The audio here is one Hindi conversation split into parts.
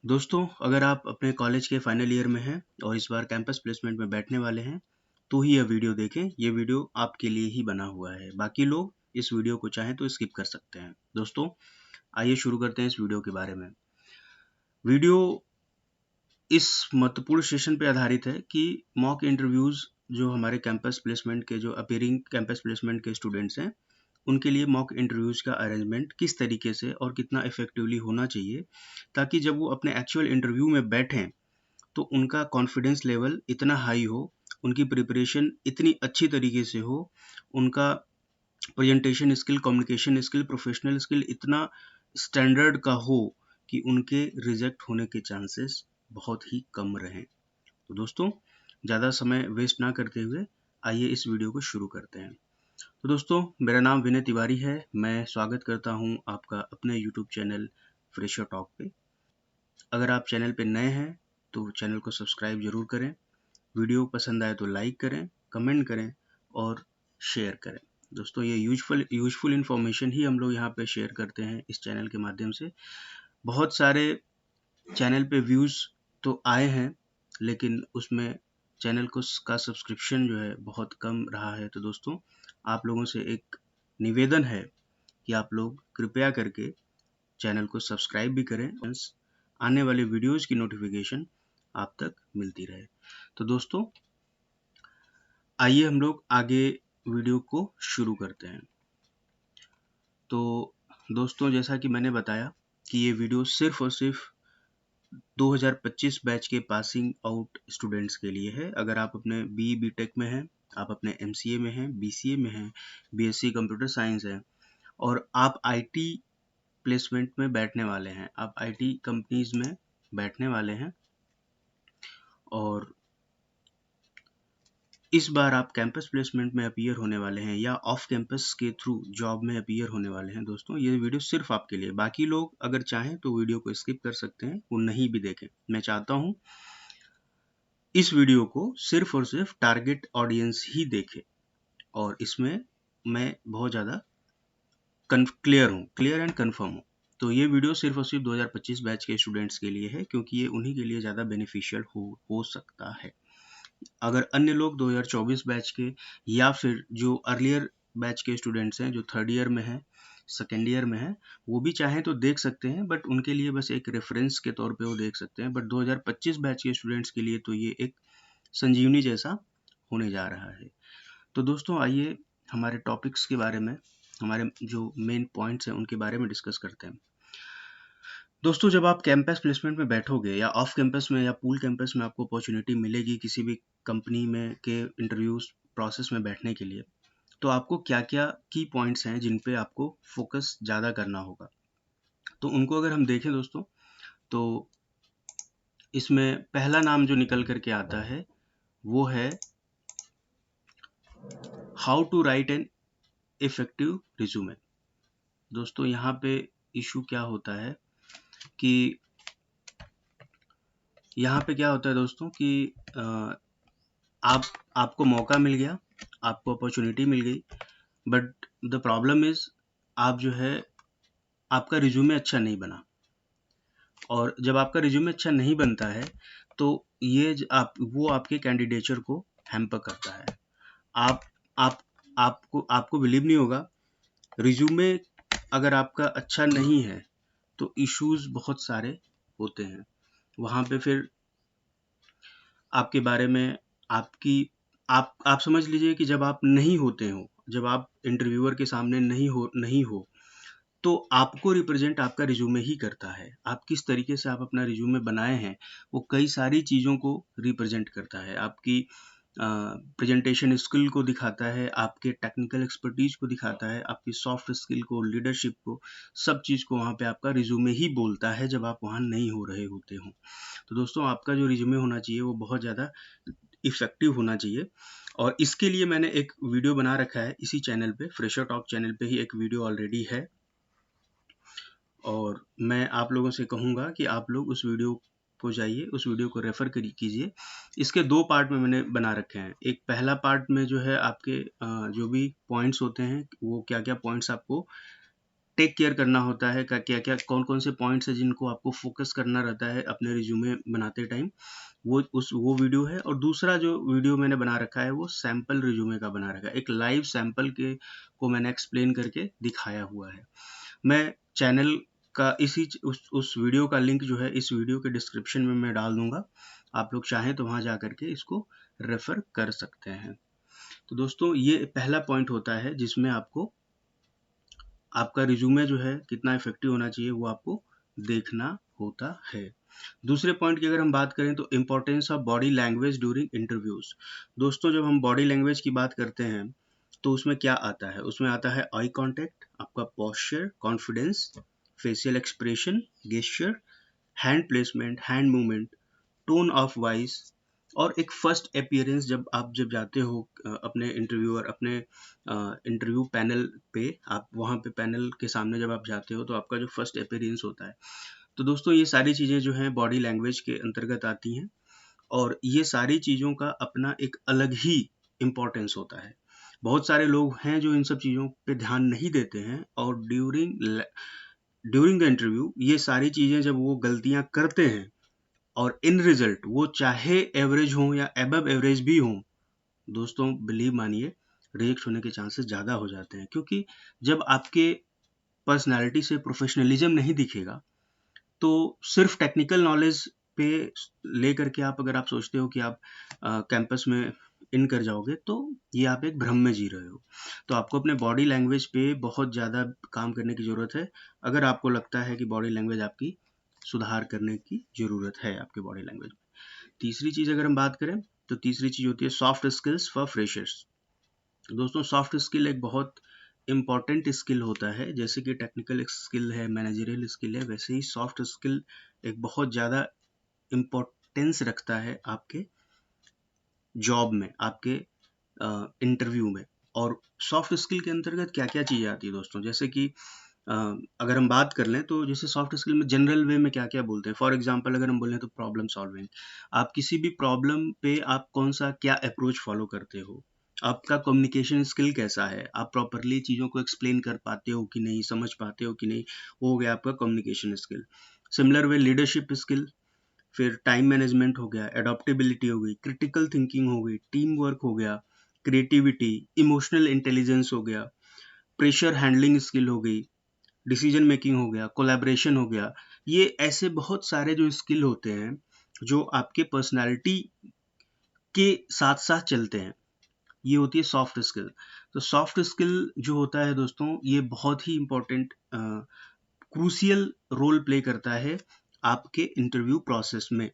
दोस्तों, अगर आप अपने कॉलेज के फाइनल ईयर में हैं और इस बार कैंपस प्लेसमेंट में बैठने वाले हैं, तो ही यह वीडियो देखें। ये वीडियो आपके लिए ही बना हुआ है। बाकी लोग इस वीडियो को चाहें तो स्किप कर सकते हैं। दोस्तों, आइए शुरू करते हैं इस वीडियो के बारे में। वीडियो इस महत्वपूर्ण सेशन पे आधारित है कि मॉक इंटरव्यूज़ जो हमारे कैंपस प्लेसमेंट के जो अपीयरिंग कैंपस प्लेसमेंट के स्टूडेंट्स हैं, उनके लिए मॉक इंटरव्यूज़ का अरेंजमेंट किस तरीके से और कितना इफ़ेक्टिवली होना चाहिए, ताकि जब वो अपने एक्चुअल इंटरव्यू में बैठें तो उनका कॉन्फिडेंस लेवल इतना हाई हो, उनकी प्रिपरेशन इतनी अच्छी तरीके से हो, उनका presentation skill, communication skill, professional skill इतना स्टैंडर्ड का हो कि उनके रिजेक्ट होने के चांसेस बहुत ही कम रहें। तो दोस्तों, ज़्यादा समय वेस्ट ना करते हुए आइए इस वीडियो को शुरू करते हैं। तो दोस्तों, मेरा नाम विनय तिवारी है। मैं स्वागत करता हूं आपका अपने यूट्यूब चैनल फ्रेशर टॉक पे। अगर आप चैनल पे नए हैं तो चैनल को सब्सक्राइब ज़रूर करें। वीडियो पसंद आए तो लाइक करें, कमेंट करें और शेयर करें। दोस्तों, ये यूजफुल इन्फॉर्मेशन ही हम लोग यहाँ पे शेयर करते हैं इस चैनल के माध्यम से। बहुत सारे चैनल पे व्यूज़ तो आए हैं, लेकिन उसमें चैनल का सब्सक्रिप्शन जो है बहुत कम रहा है। तो दोस्तों, आप लोगों से एक निवेदन है कि आप लोग कृपया करके चैनल को सब्सक्राइब भी करें, आने वाले वीडियोज़ की नोटिफिकेशन आप तक मिलती रहे। तो दोस्तों, आइए हम लोग आगे वीडियो को शुरू करते हैं। तो दोस्तों, जैसा कि मैंने बताया कि ये वीडियो सिर्फ और सिर्फ 2025 बैच के पासिंग आउट स्टूडेंट्स के लिए है। अगर आप अपने बीटेक में हैं, आप अपने एमसीए में हैं, बीसीए में हैं, बीएससी कंप्यूटर साइंस है और आप आईटी प्लेसमेंट में बैठने वाले हैं, आप आईटी कंपनीज में बैठने वाले हैं और इस बार आप कैंपस प्लेसमेंट में अपीयर होने वाले हैं या ऑफ कैंपस के थ्रू जॉब में अपीयर होने वाले हैं। दोस्तों, ये वीडियो सिर्फ आपके लिए। बाकी लोग अगर चाहें तो वीडियो को स्किप कर सकते हैं, वो नहीं भी देखें। मैं चाहता हूं इस वीडियो को सिर्फ और सिर्फ टारगेट ऑडियंस ही देखे और इसमें मैं बहुत ज़्यादा क्लियर एंड कन्फर्म हूँ। तो ये वीडियो सिर्फ और सिर्फ 2025 बैच के स्टूडेंट्स के लिए है, क्योंकि ये उन्हीं के लिए ज़्यादा बेनिफिशियल हो सकता है। अगर अन्य लोग 2024 बैच के या फिर जो अर्लियर बैच के स्टूडेंट्स हैं, जो थर्ड ईयर में हैं, सेकेंड ईयर में हैं, वो भी चाहें तो देख सकते हैं, बट उनके लिए बस एक रेफरेंस के तौर पे वो देख सकते हैं। बट 2025 बैच के स्टूडेंट्स के लिए तो ये एक संजीवनी जैसा होने जा रहा है। तो दोस्तों, आइए हमारे टॉपिक्स के बारे में, हमारे जो मेन पॉइंट्स हैं उनके बारे में डिस्कस करते हैं। दोस्तों, जब आप कैंपस प्लेसमेंट में बैठोगे या ऑफ कैंपस में या पूल कैंपस में आपको अपॉर्चुनिटी मिलेगी किसी भी कंपनी में के इंटरव्यूज प्रोसेस में बैठने के लिए, तो आपको क्या-क्या की पॉइंट्स हैं जिन पे आपको फोकस ज़्यादा करना होगा। तो उनको अगर हम देखें दोस्तों, तो इसमें पहला नाम जो निकल करके आता है वो है how to write an effective resume. दोस्तों, यहाँ पे इशू क्या होता है कि यहाँ पे क्या होता है दोस्तों कि आपको मौका मिल गया, आपको अपॉर्चुनिटी मिल गई, बट द प्रॉब्लम इज आप जो है आपका रिज्यूमे अच्छा नहीं बना। और जब आपका रिज्यूमे अच्छा नहीं बनता है तो ये वो आपके कैंडिडेचर को हैम्पर करता है। आप आप आपको बिलीव नहीं होगा, रिज्यूमे अगर आपका अच्छा नहीं है तो इश्यूज बहुत सारे होते हैं। वहाँ पे फिर आपके बारे में आपकी आप समझ लीजिए कि जब आप नहीं होते हो, जब आप इंटरव्यूअर के सामने नहीं हो, तो आपको रिप्रेजेंट आपका रिज्यूमे ही करता है। आप किस तरीके से आप अपना रिज्यूमे बनाए हैं, वो कई सारी चीज़ों को रिप्रेजेंट करता है। आपकी प्रेजेंटेशन स्किल को दिखाता है, आपके टेक्निकल एक्सपर्टीज को दिखाता है, आपकी सॉफ्ट स्किल को, लीडरशिप को, सब चीज़ को वहाँ पे आपका रिज्यूमे ही बोलता है जब आप वहाँ नहीं हो रहे होते हो। तो दोस्तों, आपका जो रिज्यूमे होना चाहिए वो बहुत ज़्यादा इफेक्टिव होना चाहिए और इसके लिए मैंने एक वीडियो बना रखा है इसी चैनल पे, फ्रेशर टॉक चैनल पे ही एक वीडियो ऑलरेडी है और मैं आप लोगों से कहूँगा कि आप लोग उस वीडियो को जाइए, उस वीडियो को रेफ़र कीजिए। इसके 2 पार्ट में मैंने बना रखे हैं। एक पहला पार्ट में जो है आपके जो भी पॉइंट्स होते हैं, वो क्या-क्या पॉइंट्स आपको टेक केयर करना होता है, क्या क्या कौन कौन से पॉइंट्स है जिनको आपको फोकस करना रहता है अपने रिज्यूमे बनाते टाइम, वो वीडियो है। और दूसरा जो वीडियो मैंने बना रखा है वो सैम्पल रिज्यूमे का बना रखा है, एक लाइव सैम्पल के को मैंने एक्सप्लेन करके दिखाया हुआ है। मैं चैनल का उस वीडियो का लिंक जो है इस वीडियो के डिस्क्रिप्शन में मैं डाल दूंगा, आप लोग चाहें तो वहां जा करके इसको रेफर कर सकते हैं। तो दोस्तों ये पहला पॉइंट होता है जिसमें आपको आपका रिज्यूमे जो है कितना इफेक्टिव होना चाहिए वो आपको देखना होता है। दूसरे पॉइंट की अगर हम बात करें तो importance of body language during interviews. दोस्तों जब हम बॉडी लैंग्वेज की बात करते हैं तो उसमें क्या आता है, उसमें आता है आई कांटेक्ट, आपका posture, confidence, facial expression, gesture, hand placement, hand movement, tone of voice, और एक फर्स्ट अपीयरेंस जब जाते हो अपने इंटरव्यू पैनल पे, आप वहाँ पे पैनल के सामने जब आप जाते हो तो आपका जो फर्स्ट अपीयरेंस होता है। तो दोस्तों ये सारी चीज़ें जो हैं बॉडी लैंग्वेज के अंतर्गत आती हैं, और ये सारी चीज़ों का अपना एक अलग ही इम्पोर्टेंस होता है। बहुत सारे लोग हैं जो इन सब चीज़ों पे ध्यान नहीं देते हैं, और ड्यूरिंग द इंटरव्यू ये सारी चीज़ें जब वो गलतियाँ करते हैं और इन रिजल्ट वो चाहे एवरेज हो या एबव एवरेज भी हो, दोस्तों बिलीव मानिए रिजेक्ट होने के चांसेस ज़्यादा हो जाते हैं। क्योंकि जब आपके पर्सनालिटी से प्रोफेशनलिज्म नहीं दिखेगा, तो सिर्फ टेक्निकल नॉलेज पे लेकर के अगर आप सोचते हो कि आप कैंपस में इन कर जाओगे, तो ये आप एक भ्रम में जी रहे हो। तो आपको अपने बॉडी लैंग्वेज पे बहुत ज़्यादा काम करने की ज़रूरत है, अगर आपको लगता है कि बॉडी लैंग्वेज आपकी सुधार करने की ज़रूरत है आपके बॉडी लैंग्वेज में। तीसरी चीज़ अगर हम बात करें तो तीसरी चीज़ होती है सॉफ्ट स्किल्स फॉर फ्रेशर्स। दोस्तों सॉफ्ट स्किल एक बहुत इम्पॉर्टेंट स्किल होता है, जैसे कि टेक्निकल स्किल है, मैनेजरियल स्किल है, वैसे ही सॉफ्ट स्किल एक बहुत ज़्यादा इम्पोर्टेंस रखता है आपके जॉब में, आपके इंटरव्यू में। और सॉफ्ट स्किल के अंतर्गत क्या क्या चीज़ें आती है दोस्तों, जैसे कि अगर हम बात कर लें तो जैसे सॉफ्ट स्किल में जनरल वे में क्या क्या बोलते हैं, फॉर एग्जांपल अगर हम बोलें तो प्रॉब्लम सॉल्विंग, आप किसी भी प्रॉब्लम पे आप कौन सा क्या अप्रोच फॉलो करते हो, आपका कम्युनिकेशन स्किल कैसा है, आप प्रॉपरली चीज़ों को एक्सप्लेन कर पाते हो कि नहीं, समझ पाते हो कि नहीं, वो हो गया आपका communication skill. Similar way leadership skill, फिर टाइम मैनेजमेंट हो गया, एडॉप्टेबिलिटी हो गई, क्रिटिकल थिंकिंग हो गई, टीम वर्क हो गया, क्रिएटिविटी, इमोशनल इंटेलिजेंस हो गया, प्रेशर हैंडलिंग स्किल हो गई, डिसीजन मेकिंग हो गया, कोलैबोरेशन हो गया। ये ऐसे बहुत सारे जो स्किल होते हैं जो आपके पर्सनालिटी के साथ साथ चलते हैं, ये होती है सॉफ्ट स्किल। तो सॉफ्ट स्किल जो होता है दोस्तों, ये बहुत ही इम्पोर्टेंट क्रूशियल रोल प्ले करता है आपके इंटरव्यू प्रोसेस में।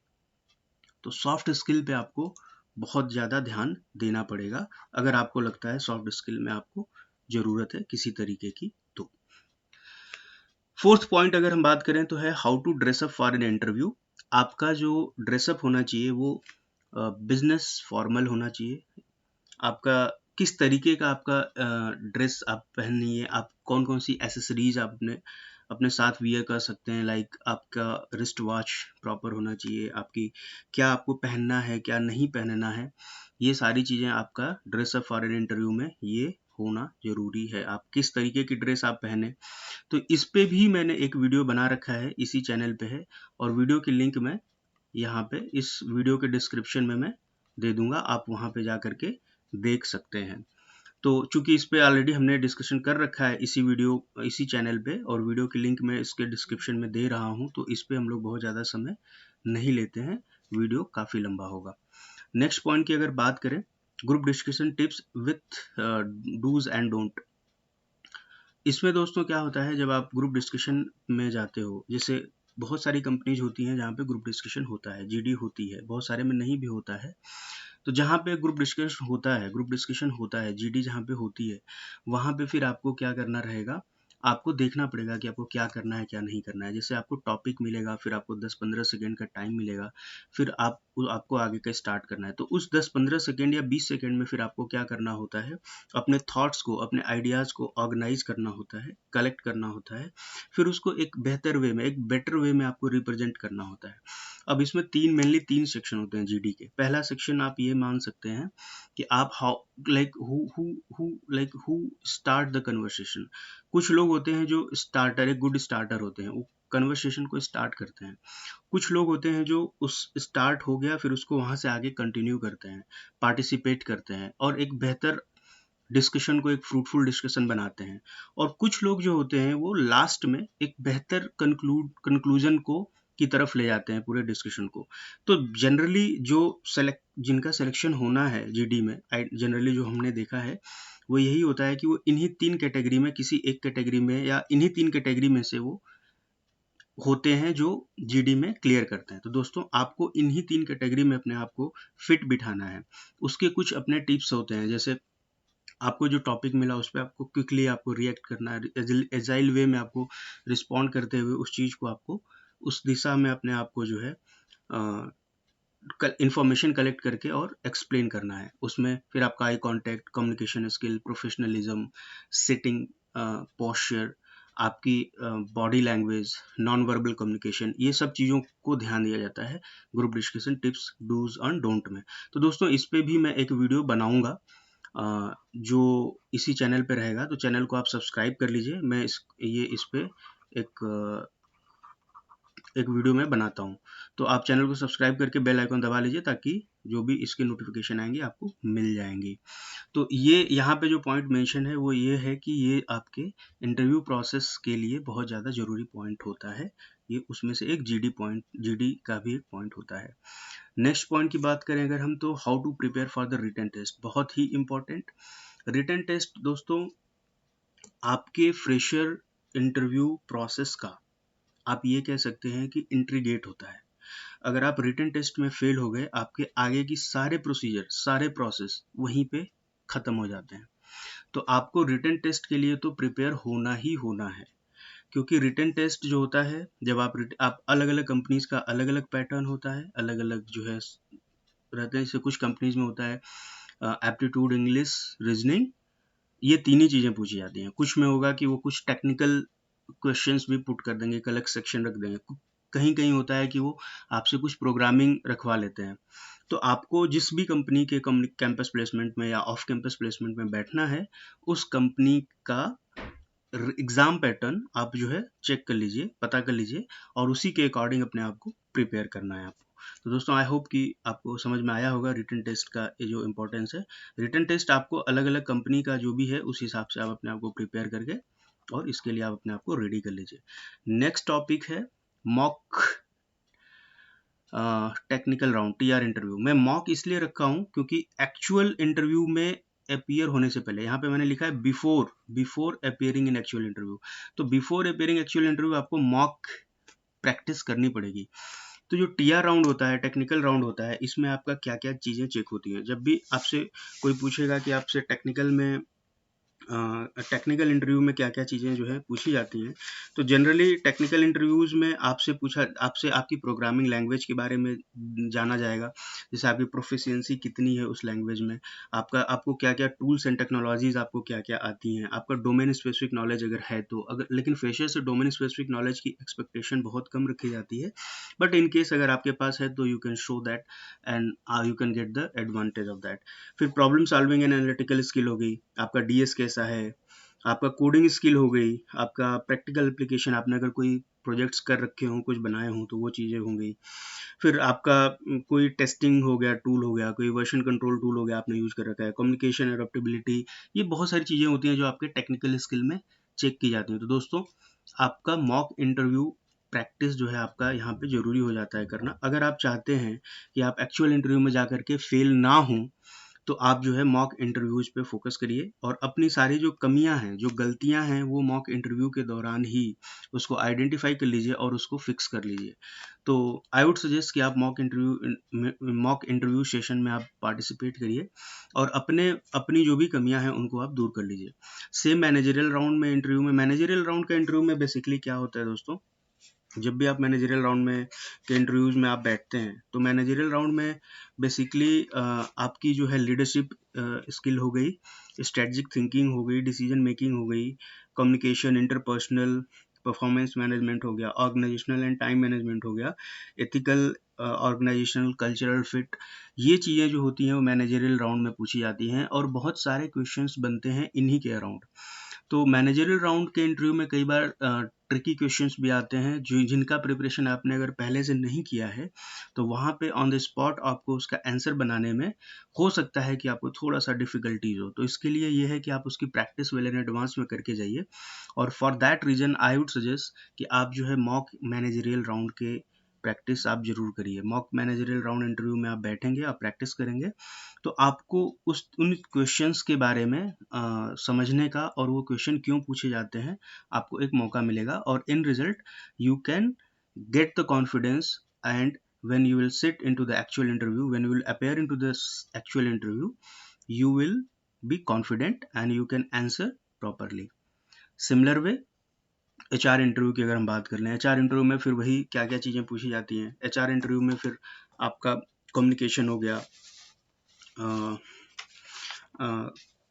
तो सॉफ्ट स्किल पे आपको बहुत ज़्यादा ध्यान देना पड़ेगा, अगर आपको लगता है सॉफ्ट स्किल में आपको ज़रूरत है किसी तरीके की। तो फोर्थ पॉइंट अगर हम बात करें तो है how to dress up for an interview. आपका जो ड्रेसअप होना चाहिए वो बिजनेस फॉर्मल होना चाहिए। आपका किस तरीके का आपका ड्रेस आप पहनिए, आप कौन कौन सी एसेसरीज आप अपने साथ वियर कर सकते हैं, लाइक आपका रिस्ट वॉच प्रॉपर होना चाहिए, आपकी क्या आपको पहनना है क्या नहीं पहनना है, ये सारी चीज़ें आपका ड्रेसअप फॉर एन इंटरव्यू में ये होना ज़रूरी है। आप किस तरीके की ड्रेस आप पहने, तो इस पे भी मैंने एक वीडियो बना रखा है, इसी चैनल पे है, और वीडियो की लिंक मैं यहाँ पे इस वीडियो के डिस्क्रिप्शन में मैं दे दूंगा, आप वहाँ पे जा करके देख सकते हैं। तो चूंकि इस पे ऑलरेडी हमने डिस्कशन कर रखा है इसी चैनल पे, और वीडियो की लिंक मैं इसके डिस्क्रिप्शन में दे रहा हूँ, तो इस पे हम लोग बहुत ज़्यादा समय नहीं लेते हैं, वीडियो काफ़ी लंबा होगा। नेक्स्ट पॉइंट की अगर बात करें, group discussion tips with dos and don't. इसमें दोस्तों क्या होता है, जब आप ग्रुप डिस्कशन में जाते हो, जैसे बहुत सारी कंपनीज होती हैं जहाँ पे ग्रुप डिस्कशन होता है, जीडी होती है, बहुत सारे में नहीं भी होता है। तो जहाँ पे ग्रुप डिस्कशन होता है, जीडी जहाँ पे होती है, वहाँ पे फिर आपको क्या करना रहेगा, आपको देखना पड़ेगा कि आपको क्या करना है क्या नहीं करना है। जैसे आपको टॉपिक मिलेगा, फिर आपको 10-15 सेकेंड का टाइम मिलेगा, फिर आपको आगे का स्टार्ट करना है। तो उस 10-15 सेकेंड या 20 सेकेंड में फिर आपको क्या करना होता है, अपने थॉट्स को, अपने आइडियाज़ को ऑर्गेनाइज करना होता है, कलेक्ट करना होता है, फिर उसको एक बेहतर वे में, एक बेटर वे में आपको रिप्रेजेंट करना होता है। अब इसमें मेनली तीन सेक्शन होते हैं जीडी के। पहला सेक्शन आप ये मान सकते हैं कि आप हु स्टार्ट द कन्वर्सेशन, कुछ लोग होते हैं जो स्टार्टर, एक गुड स्टार्टर होते हैं, वो कन्वर्सेशन को स्टार्ट करते हैं। कुछ लोग होते हैं जो उस स्टार्ट हो गया फिर उसको वहाँ से आगे कंटिन्यू करते हैं, पार्टिसिपेट करते हैं और एक बेहतर डिस्कशन को एक फ्रूटफुल डिस्कशन बनाते हैं। और कुछ लोग जो होते हैं वो लास्ट में एक बेहतर कंक्लूजन को की तरफ ले जाते हैं पूरे डिस्कशन को। तो जनरली जो जिनका सिलेक्शन होना है जीडी में, जनरली जो हमने देखा है वो यही होता है कि वो इन्हीं 3 कैटेगरी में, किसी एक कैटेगरी में या इन्हीं 3 कैटेगरी में से वो होते हैं जो जीडी में क्लियर करते हैं। तो दोस्तों आपको इन्हीं 3 कैटेगरी में अपने आप को फिट बिठाना है। उसके कुछ अपने टिप्स होते हैं, जैसे आपको जो टॉपिक मिला उस पे आपको क्विकली आपको रिएक्ट करना है, एजाइल वे में आपको रिस्पॉन्ड करते हुए उस चीज़ को आपको उस दिशा में अपने आप को जो है इंफॉर्मेशन कलेक्ट करके और एक्सप्लेन करना है। उसमें फिर आपका eye contact, communication skill, professionalism, sitting posture, आपकी body language, non verbal communication, ये सब चीज़ों को ध्यान दिया जाता है group discussion tips, do's and don't में। तो दोस्तों इस पे भी मैं एक वीडियो बनाऊंगा जो इसी चैनल पे रहेगा, तो चैनल को आप सब्सक्राइब कर लीजिए। मैं इस पे एक वीडियो में बनाता हूँ, तो आप चैनल को सब्सक्राइब करके बेल आइकन दबा लीजिए ताकि जो भी इसके नोटिफिकेशन आएंगे आपको मिल जाएंगे। तो ये यहाँ पे जो पॉइंट मेंशन है वो ये है कि ये आपके इंटरव्यू प्रोसेस के लिए बहुत ज़्यादा ज़रूरी पॉइंट होता है। ये उसमें से एक जीडी का भी एक पॉइंट होता है। नेक्स्ट पॉइंट की बात करें अगर हम, तो how to prepare for the written test, बहुत ही इंपॉर्टेंट। रिटन टेस्ट दोस्तों आपके फ्रेशर इंटरव्यू प्रोसेस का आप ये कह सकते हैं कि एंट्री गेट होता है। अगर आप रिटन टेस्ट में फेल हो गए, आपके आगे की सारे प्रोसीजर, सारे प्रोसेस वहीं पे खत्म हो जाते हैं। तो आपको रिटन टेस्ट के लिए तो प्रिपेयर होना ही होना है, क्योंकि रिटन टेस्ट जो होता है, जब आप अलग अलग कंपनीज का अलग अलग पैटर्न होता है, अलग अलग जो है रहते हैं। जैसे कुछ कंपनीज में होता है एप्टीट्यूड, इंग्लिश, रीजनिंग, ये तीन ही चीज़ें पूछी जाती हैं। कुछ में होगा कि वो कुछ टेक्निकल क्वेश्चंस भी पुट कर देंगे, कलेक्ट सेक्शन रख देंगे। कहीं कहीं होता है कि वो आपसे कुछ प्रोग्रामिंग रखवा लेते हैं। तो आपको जिस भी कंपनी के कैंपस प्लेसमेंट में या ऑफ कैंपस प्लेसमेंट में बैठना है, उस कंपनी का एग्ज़ाम पैटर्न आप जो है चेक कर लीजिए, पता कर लीजिए और उसी के अकॉर्डिंग अपने आप को प्रिपेयर करना है आपको। तो दोस्तों आई होप कि आपको समझ में आया होगा रिटन टेस्ट का ये जो इम्पोर्टेंस है। रिटन टेस्ट आपको अलग अलग कंपनी का जो भी है उस हिसाब से आप अपने आप को प्रिपेयर करके और इसके लिए आप अपने आप को रेडी कर लीजिए। नेक्स्ट टॉपिक है mock technical round, TR interview. मैं मॉक इसलिए रखा हूँ क्योंकि एक्चुअल इंटरव्यू में अपीयर होने से पहले, यहाँ पे मैंने लिखा है बिफोर अपीयरिंग इन एक्चुअल इंटरव्यू। तो बिफोर अपीयरिंग एक्चुअल इंटरव्यू आपको मॉक प्रैक्टिस करनी पड़ेगी। तो जो टीआर राउंड होता है, टेक्निकल राउंड होता है, इसमें आपका क्या क्या चीज़ें चेक होती हैं। जब भी आपसे कोई पूछेगा कि आपसे टेक्निकल इंटरव्यू में क्या क्या चीज़ें जो है पूछी जाती हैं, तो जनरली टेक्निकल इंटरव्यूज़ में आपसे आपकी प्रोग्रामिंग लैंग्वेज के बारे में जाना जाएगा। जैसे आपकी प्रोफिशिएंसी कितनी है उस लैंग्वेज में, आपको क्या क्या टूल्स एंड टेक्नोलॉजीज़ आपको क्या क्या आती हैं, आपका डोमेन स्पेसिफिक नॉलेज अगर है तो। अगर लेकिन फ्रेशर से डोमेन स्पेसिफिक नॉलेज की एक्सपेक्टेशन बहुत कम रखी जाती है, बट इन केस अगर आपके पास है तो you can show that and you can get the advantage of that. फिर problem solving and analytical skill हो गई, आपका डीएस कैसा है, आपका कोडिंग स्किल हो गई, आपका प्रैक्टिकल एप्लीकेशन, आपने अगर कोई प्रोजेक्ट्स कर रखे हों, कुछ बनाए हों तो वो चीज़ें हो गई। फिर आपका कोई टेस्टिंग हो गया, टूल हो गया, कोई वर्जन कंट्रोल टूल हो गया आपने यूज़ कर रखा है, कम्युनिकेशन, एडप्टेबिलिटी, ये बहुत सारी चीज़ें होती हैं जो आपके टेक्निकल स्किल में चेक की जाती हैं। तो दोस्तों आपका मॉक इंटरव्यू प्रैक्टिस जो है आपका यहाँ पे ज़रूरी हो जाता है करना। अगर आप चाहते हैं कि आप एक्चुअल इंटरव्यू में जा कर के फेल ना हों, तो आप जो है मॉक इंटरव्यूज पे फोकस करिए और अपनी सारी जो कमियां हैं, जो गलतियां हैं, वो मॉक इंटरव्यू के दौरान ही उसको आइडेंटिफाई कर लीजिए और उसको फिक्स कर लीजिए। तो आई वुड सजेस्ट कि आप मॉक इंटरव्यू सेशन में आप पार्टिसिपेट करिए और अपनी जो भी कमियां हैं उनको आप दूर कर लीजिए। सेम मैनेजरियल राउंड में मैनेजरियल राउंड का इंटरव्यू में बेसिकली क्या होता है दोस्तों, जब भी आप मैनेजरियल राउंड में के इंटरव्यूज़ में आप बैठते हैं, तो मैनेजरियल राउंड में बेसिकली आपकी जो है लीडरशिप स्किल हो गई, स्ट्रेटजिक थिंकिंग हो गई, डिसीजन मेकिंग हो गई, कम्युनिकेशन, इंटरपर्सनल, परफॉर्मेंस मैनेजमेंट हो गया, ऑर्गेनाइजेशनल एंड टाइम मैनेजमेंट हो गया, एथिकल, ऑर्गेनाइजेशनल, कल्चरल फिट, ये चीज़ें जो होती हैं वो मैनेजरियल राउंड में पूछी जाती हैं और बहुत सारे क्वेश्चंस बनते हैं इन्हीं के अराउंड। तो मैनेजरियल राउंड के इंटरव्यू में कई बार ट्रिकी क्वेश्चंस भी आते हैं जिनका प्रिपरेशन आपने अगर पहले से नहीं किया है, तो वहाँ पे ऑन द स्पॉट आपको उसका आंसर बनाने में हो सकता है कि आपको थोड़ा सा डिफिकल्टीज हो। तो इसके लिए ये है कि आप उसकी प्रैक्टिस वेल इन एडवांस में करके जाइए, और for that reason I would suggest कि आप जो है मॉक मैनेजरियल राउंड के प्रैक्टिस आप जरूर करिए। मॉक मैनेजरियल राउंड इंटरव्यू में आप बैठेंगे, आप प्रैक्टिस करेंगे, तो आपको उन क्वेश्चंस के बारे में समझने का और वो क्वेश्चन क्यों पूछे जाते हैं आपको एक मौका मिलेगा, और इन result you can get the confidence, and when you will sit into the actual interview, when you will appear into this actual interview, you will be confident and you can answer properly. Similar way HR interview की अगर हम बात कर लें, HR इंटरव्यू में फिर वही क्या क्या चीज़ें पूछी जाती हैं। HR इंटरव्यू में फिर आपका कम्युनिकेशन हो गया,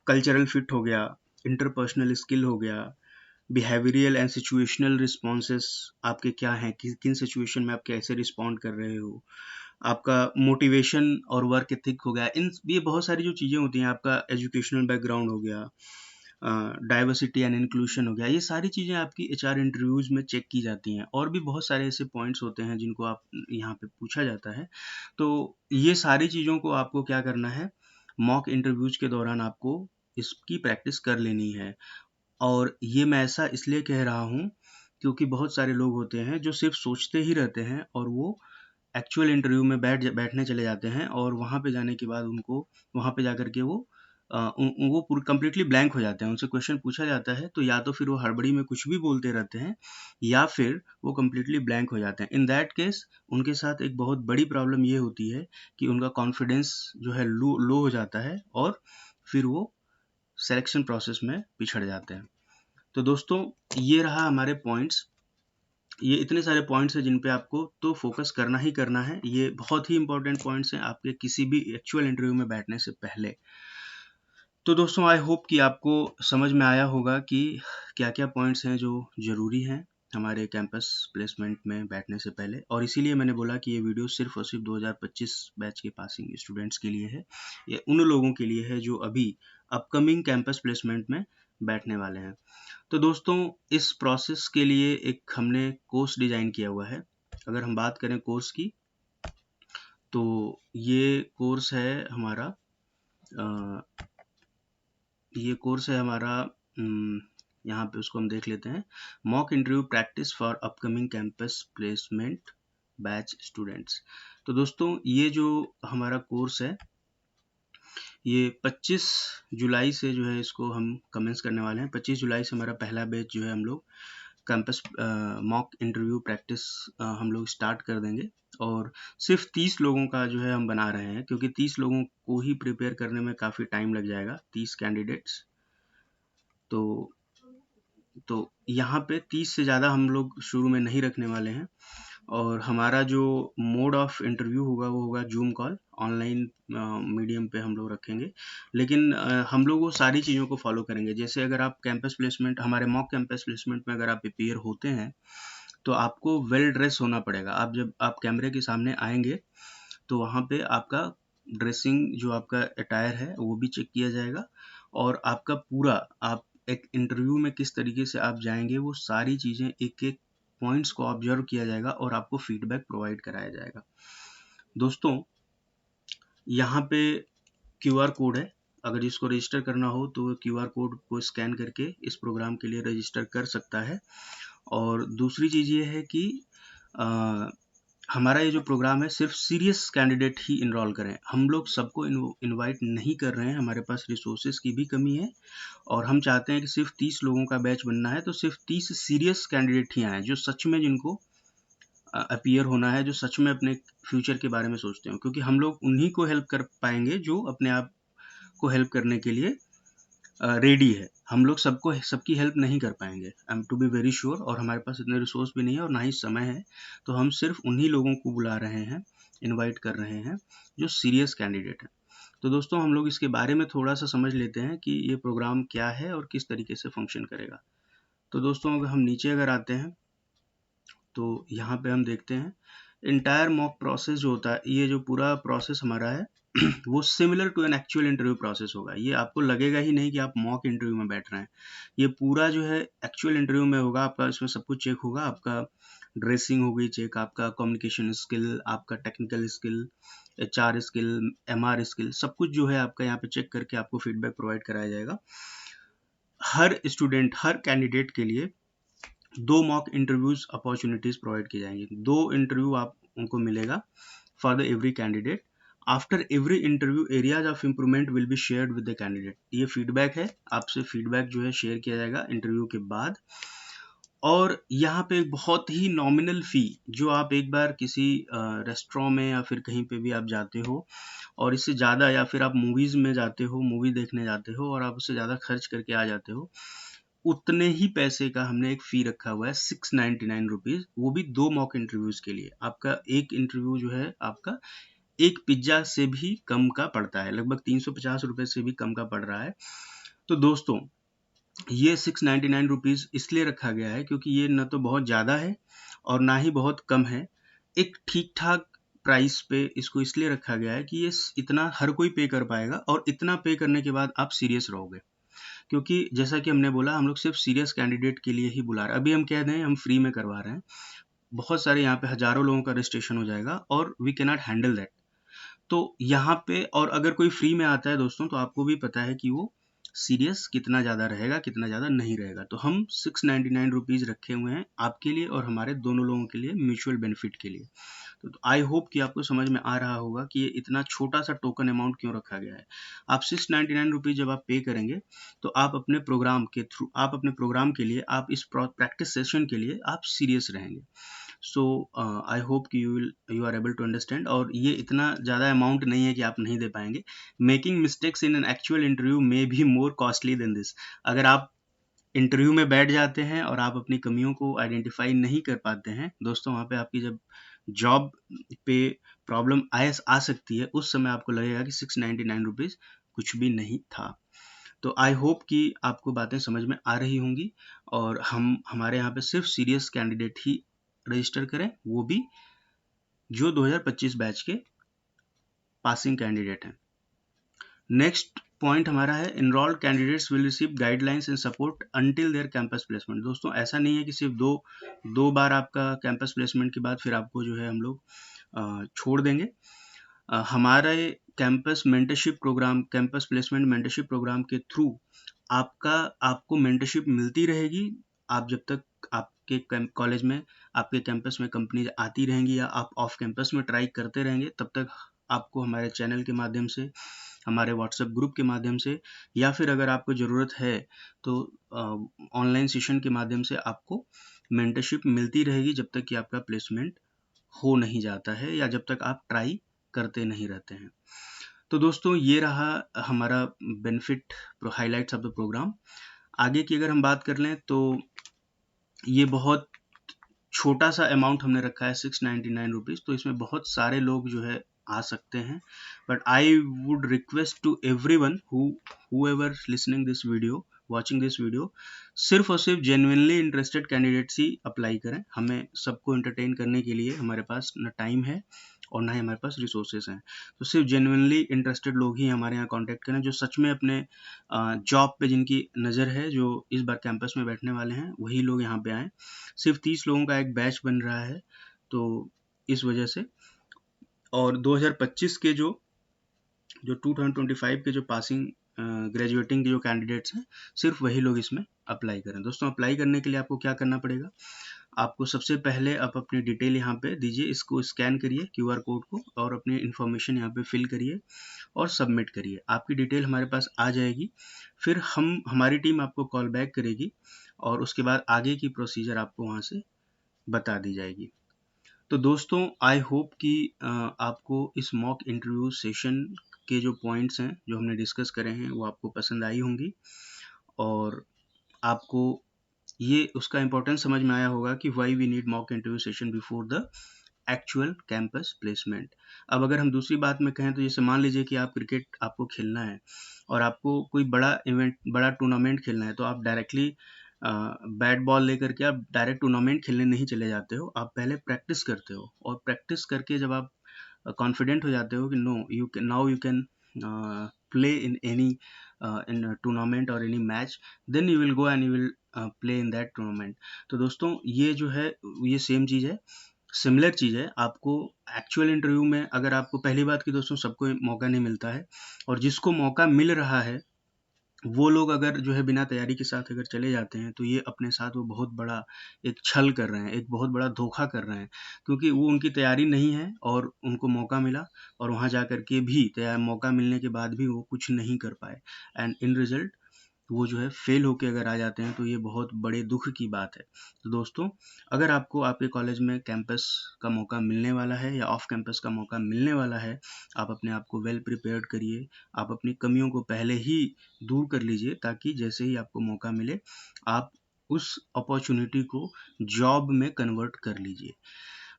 कल्चरल फिट हो गया, इंटरपर्सनल स्किल हो गया, बिहेवियरल एंड सिचुएशनल रिस्पॉन्सेस आपके क्या हैं, किन सिचुएशन में आप कैसे रिस्पॉन्ड कर रहे हो, आपका मोटिवेशन और वर्क एथिक हो गया। ये बहुत सारी जो चीज़ें होती हैं, आपका एजुकेशनल बैकग्राउंड हो गया, डाइवर्सिटी एंड इंक्लूशन हो गया, ये सारी चीज़ें आपकी HR इंटरव्यूज़ में चेक की जाती हैं। और भी बहुत सारे ऐसे पॉइंट्स होते हैं जिनको आप यहाँ पे पूछा जाता है। तो ये सारी चीज़ों को आपको क्या करना है, मॉक इंटरव्यूज़ के दौरान आपको इसकी प्रैक्टिस कर लेनी है। और ये मैं ऐसा इसलिए कह रहा हूँ क्योंकि बहुत सारे लोग होते हैं जो सिर्फ सोचते ही रहते हैं और वो एक्चुअल इंटरव्यू में बैठने चले जाते हैं, और वहाँ पे जाने के बाद उनको वहाँ पे जाकर के वो पूरे कम्प्लीटली ब्लैंक हो जाते हैं। उनसे क्वेश्चन पूछा जाता है तो या तो फिर वो हड़बड़ी में कुछ भी बोलते रहते हैं, या फिर वो कम्प्लीटली ब्लैंक हो जाते हैं। इन दैट केस उनके साथ एक बहुत बड़ी प्रॉब्लम ये होती है कि उनका कॉन्फिडेंस जो है लो हो जाता है, और फिर वो सिलेक्शन प्रोसेस में पिछड़ जाते हैं। तो दोस्तों ये रहा हमारे पॉइंट्स। ये इतने सारे पॉइंट्स हैं जिन पे आपको तो फोकस करना ही करना है। ये बहुत ही इंपॉर्टेंट पॉइंट्स हैं आपके किसी भी एक्चुअल इंटरव्यू में बैठने से पहले। तो दोस्तों आई होप कि आपको समझ में आया होगा कि क्या क्या पॉइंट्स हैं जो ज़रूरी हैं हमारे कैंपस प्लेसमेंट में बैठने से पहले, और इसीलिए मैंने बोला कि ये वीडियो सिर्फ और सिर्फ 2025 बैच के पासिंग स्टूडेंट्स के लिए है। ये उन लोगों के लिए है जो अभी अपकमिंग कैंपस प्लेसमेंट में बैठने वाले हैं। तो दोस्तों इस प्रोसेस के लिए एक हमने कोर्स डिज़ाइन किया हुआ है। अगर हम बात करें कोर्स की, तो ये कोर्स है हमारा यहाँ पे उसको हम देख लेते हैं, mock interview practice for upcoming campus placement batch students. तो दोस्तों ये जो हमारा कोर्स है, ये 25 जुलाई से जो है इसको हम कमेंस करने वाले हैं। 25 जुलाई से हमारा पहला बैच जो है हम लोग कैंपस मॉक इंटरव्यू प्रैक्टिस हम लोग स्टार्ट कर देंगे, और सिर्फ 30 लोगों का जो है हम बना रहे हैं, क्योंकि 30 लोगों को ही प्रिपेयर करने में काफ़ी टाइम लग जाएगा, 30 कैंडिडेट्स। तो यहाँ पे 30 से ज़्यादा हम लोग शुरू में नहीं रखने वाले हैं, और हमारा जो मोड ऑफ इंटरव्यू होगा वो होगा जूम कॉल, ऑनलाइन मीडियम पे हम लोग रखेंगे। लेकिन हम लोग वो सारी चीज़ों को फॉलो करेंगे। जैसे अगर आप कैंपस प्लेसमेंट, हमारे मॉक कैंपस प्लेसमेंट में अगर आप प्रिपेयर होते हैं तो आपको वेल ड्रेस होना पड़ेगा। आप जब आप कैमरे के सामने आएंगे तो वहाँ पे आपका ड्रेसिंग जो आपका अटायर है वो भी चेक किया जाएगा, और आपका पूरा आप एक इंटरव्यू में किस तरीके से आप जाएंगे वो सारी चीज़ें एक एक पॉइंट्स को ऑब्जर्व किया जाएगा, और आपको फीडबैक प्रोवाइड कराया जाएगा। दोस्तों यहाँ पे QR कोड है, अगर जिसको रजिस्टर करना हो तो QR कोड को स्कैन करके इस प्रोग्राम के लिए रजिस्टर कर सकता है। और दूसरी चीज़ ये है कि हमारा ये जो प्रोग्राम है सिर्फ सीरियस कैंडिडेट ही इनरोल करें। हम लोग सबको इनवाइट नहीं कर रहे हैं, हमारे पास रिसोर्सेज की भी कमी है, और हम चाहते हैं कि सिर्फ 30 लोगों का बैच बनना है, तो सिर्फ 30 सीरियस कैंडिडेट ही आए जो सच में जिनको अपीयर होना है, जो सच में अपने फ्यूचर के बारे में सोचते हो, क्योंकि हम लोग उन्हीं को हेल्प कर पाएंगे जो अपने आप को हेल्प करने के लिए रेडी है। हम लोग सबकी हेल्प नहीं कर पाएंगे, I am to be very sure, और हमारे पास इतने रिसोर्स भी नहीं है और ना ही समय है। तो हम सिर्फ उन्हीं लोगों को बुला रहे हैं, इनवाइट कर रहे हैं जो सीरियस कैंडिडेट हैं। तो दोस्तों हम लोग इसके बारे में थोड़ा सा समझ लेते हैं कि ये प्रोग्राम क्या है और किस तरीके से फंक्शन करेगा। तो दोस्तों अगर हम नीचे अगर आते हैं तो यहाँ पे हम देखते हैं इंटायर मॉक प्रोसेस जो होता है, ये जो पूरा प्रोसेस हमारा है वो similar to an actual interview process होगा। ये आपको लगेगा ही नहीं कि आप मॉक इंटरव्यू में बैठ रहे हैं। ये पूरा जो है एक्चुअल इंटरव्यू में होगा। आपका इसमें सब कुछ चेक होगा। आपका ड्रेसिंग हो गई चेक, आपका कम्युनिकेशन स्किल, आपका technical skill, HR skill, MR skill, सब कुछ जो है आपका यहाँ पे चेक करके आपको फीडबैक प्रोवाइड कराया जाएगा। हर स्टूडेंट, हर कैंडिडेट के लिए 2 मॉक इंटरव्यूज अपॉर्चुनिटीज प्रोवाइड की जाएंगी। 2 इंटरव्यू आप उनको मिलेगा for the every candidate. After every interview areas of improvement will be shared with the candidate. ये फीडबैक है, आपसे फीडबैक जो है शेयर किया जाएगा इंटरव्यू के बाद। और यहाँ पे एक बहुत ही नॉमिनल फी, जो आप एक बार किसी रेस्टोरेंट में या फिर कहीं पे भी आप जाते हो और इससे ज़्यादा, या फिर आप मूवीज़ में जाते हो, मूवी देखने जाते हो और आप उससे ज़्यादा खर्च करके आ जाते हो, उतने ही पैसे का हमने एक फ़ी रखा हुआ है 699 रुपीज़, वो भी 2 मॉक इंटरव्यूज़ के लिए। आपका एक इंटरव्यू जो है आपका एक पिज़्ज़ा से भी कम का पड़ता है, लगभग 350 रुपए से भी कम का पड़ रहा है। तो दोस्तों, ये 699 रुपीज़ इसलिए रखा गया है क्योंकि ये ना तो बहुत ज़्यादा है और ना ही बहुत कम है। एक ठीक-ठाक प्राइस पे इसको इसलिए रखा गया है कि ये इतना हर कोई पे कर पाएगा और इतना पे करने के बाद आप सीरियस रहोगे। क्योंकि जैसा कि हमने बोला, हम लोग सिर्फ सीरियस कैंडिडेट के लिए ही बुला रहे हैं। अभी हम कह दें हम फ्री में करवा रहे हैं, बहुत सारे यहाँ पे हज़ारों लोगों का रजिस्ट्रेशन हो जाएगा और we can not handle that. तो यहाँ पे, और अगर कोई फ्री में आता है दोस्तों, तो आपको भी पता है कि वो सीरियस कितना ज़्यादा रहेगा, कितना ज़्यादा नहीं रहेगा। तो हम 699 रुपीज़ रखे हुए हैं आपके लिए और हमारे दोनों लोगों के लिए, म्यूचुअल बेनिफिट के लिए। तो आई होप कि आपको समझ में आ रहा होगा कि ये इतना छोटा सा टोकन अमाउंट क्यों रखा गया है। आप 699 रुपीज़ जब आप पे करेंगे, तो आप अपने प्रोग्राम के थ्रू, आप अपने प्रोग्राम के लिए, आप इस प्रैक्टिस सेशन के लिए आप सीरियस रहेंगे। सो आई होप कि you are able to understand. और ये इतना ज़्यादा अमाउंट नहीं है कि आप नहीं दे पाएंगे। Making mistakes in an actual interview may be more costly than this. अगर आप इंटरव्यू में बैठ जाते हैं और आप अपनी कमियों को आइडेंटिफाई नहीं कर पाते हैं दोस्तों, वहाँ पे आपकी जब जॉब पे प्रॉब्लम आ सकती है, उस समय आपको लगेगा कि 699 रुपीज़ कुछ भी नहीं था। तो आई होप कि आपको बातें समझ में आ रही होंगी। और हमारे यहाँ पे सिर्फ सीरियस कैंडिडेट ही रजिस्टर करें, वो भी जो 2025 बैच के पासिंग कैंडिडेट हैं। नेक्स्ट पॉइंट हमारा है, enrolled candidates will receive guidelines and support until their campus placement. दोस्तों, ऐसा नहीं है कि सिर्फ दो बार आपका कैंपस प्लेसमेंट के बाद फिर आपको जो है हम लोग छोड़ देंगे। हमारे campus mentorship program, campus placement mentorship program के थ्रू आपको मेंटरशिप मिलती रहेगी। आप जब तक आपके कॉलेज में, आपके कैंपस में कंपनीज आती रहेंगी या आप ऑफ कैंपस में ट्राई करते रहेंगे, तब तक आपको हमारे चैनल के माध्यम से, हमारे व्हाट्सएप ग्रुप के माध्यम से, या फिर अगर आपको ज़रूरत है तो ऑनलाइन सेशन के माध्यम से आपको मेंटरशिप मिलती रहेगी जब तक कि आपका प्लेसमेंट हो नहीं जाता है या जब तक आप ट्राई करते नहीं रहते हैं। तो दोस्तों, ये रहा हमारा benefit highlights of the program. आगे की अगर हम बात कर लें तो ये बहुत छोटा सा अमाउंट हमने रखा है 699 रुपीज़, तो इसमें बहुत सारे लोग जो है आ सकते हैं। But I would request to everyone whoever listening this video, watching this video, सिर्फ और सिर्फ जेन्युइनली इंटरेस्टेड कैंडिडेट्स ही अप्लाई करें। हमें सबको एंटरटेन करने के लिए हमारे पास ना टाइम है और ना ही हमारे पास रिसोर्सेज हैं। तो सिर्फ जेन्युइनली इंटरेस्टेड लोग ही हमारे यहाँ कांटेक्ट करें, जो सच में अपने जॉब पे जिनकी नज़र है, जो इस बार कैंपस में बैठने वाले हैं, वही लोग यहाँ पे आएँ। सिर्फ 30 लोगों का एक बैच बन रहा है, तो इस वजह से। और 2025 के जो 2025 के जो पासिंग ग्रेजुएटिंग के जो कैंडिडेट्स हैं, सिर्फ वही लोग इसमें अप्लाई करें। दोस्तों, अप्लाई करने के लिए आपको क्या करना पड़ेगा? आपको सबसे पहले आप अपनी डिटेल यहाँ पे दीजिए, इसको स्कैन करिए QR कोड को और अपनी इन्फॉर्मेशन यहाँ पे फिल करिए और सबमिट करिए। आपकी डिटेल हमारे पास आ जाएगी, फिर हमारी टीम आपको कॉल बैक करेगी और उसके बाद आगे की प्रोसीजर आपको वहाँ से बता दी जाएगी। तो दोस्तों, आई होप कि आपको इस मॉक इंटरव्यू सेशन के जो पॉइंट्स हैं, जो हमने डिस्कस करे हैं, वो आपको पसंद आई होंगी और आपको ये उसका इम्पोर्टेंस समझ में आया होगा कि why we need mock interview session before the actual campus placement. अब अगर हम दूसरी बात में कहें तो जैसे मान लीजिए कि आप क्रिकेट आपको खेलना है और आपको कोई बड़ा इवेंट, बड़ा टूर्नामेंट खेलना है, तो आप डायरेक्टली बैट बॉल लेकर के आप डायरेक्ट टूर्नामेंट खेलने नहीं चले जाते हो। आप पहले प्रैक्टिस करते हो और प्रैक्टिस करके जब आप कॉन्फिडेंट हो जाते हो कि no you can now you can play in any in tournament और any match, then you will go and you will play in that tournament. तो दोस्तों ये जो है ये सेम चीज़ है, सिमिलर चीज़ है। आपको एक्चुअल इंटरव्यू में अगर आपको पहली बात की दोस्तों सबको मौका नहीं मिलता है, और जिसको मौका मिल रहा है वो लोग अगर जो है बिना तैयारी के साथ अगर चले जाते हैं तो ये अपने साथ वो बहुत बड़ा एक छल कर रहे हैं, एक बहुत बड़ा धोखा कर रहे हैं, क्योंकि वो उनकी तैयारी नहीं है और उनको मौका मिला और वहाँ जा कर के भी तैयार मौका मिलने के बाद भी वो कुछ नहीं कर पाए, एंड इन रिजल्ट वो जो है फेल होके अगर आ जाते हैं तो ये बहुत बड़े दुख की बात है। तो दोस्तों अगर आपको आपके कॉलेज में कैंपस का मौका मिलने वाला है या ऑफ कैंपस का मौका मिलने वाला है, आप अपने आप को वेल प्रिपेयर्ड करिए, आप अपनी कमियों को पहले ही दूर कर लीजिए, ताकि जैसे ही आपको मौका मिले आप उस अपॉर्चुनिटी को जॉब में कन्वर्ट कर लीजिए।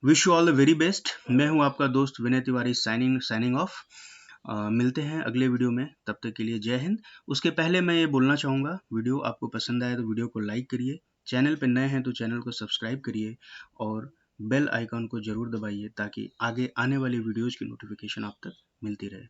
Wish you all the very best. मैं हूं आपका दोस्त विनय तिवारी, साइनिंग ऑफ। मिलते हैं अगले वीडियो में, तब तक के लिए जय हिंद। उसके पहले मैं ये बोलना चाहूँगा, वीडियो आपको पसंद आए तो वीडियो को लाइक करिए, चैनल पर नए हैं तो चैनल को सब्सक्राइब करिए और बेल आइकॉन को ज़रूर दबाइए ताकि आगे आने वाली वीडियोज़ की नोटिफिकेशन आप तक मिलती रहे।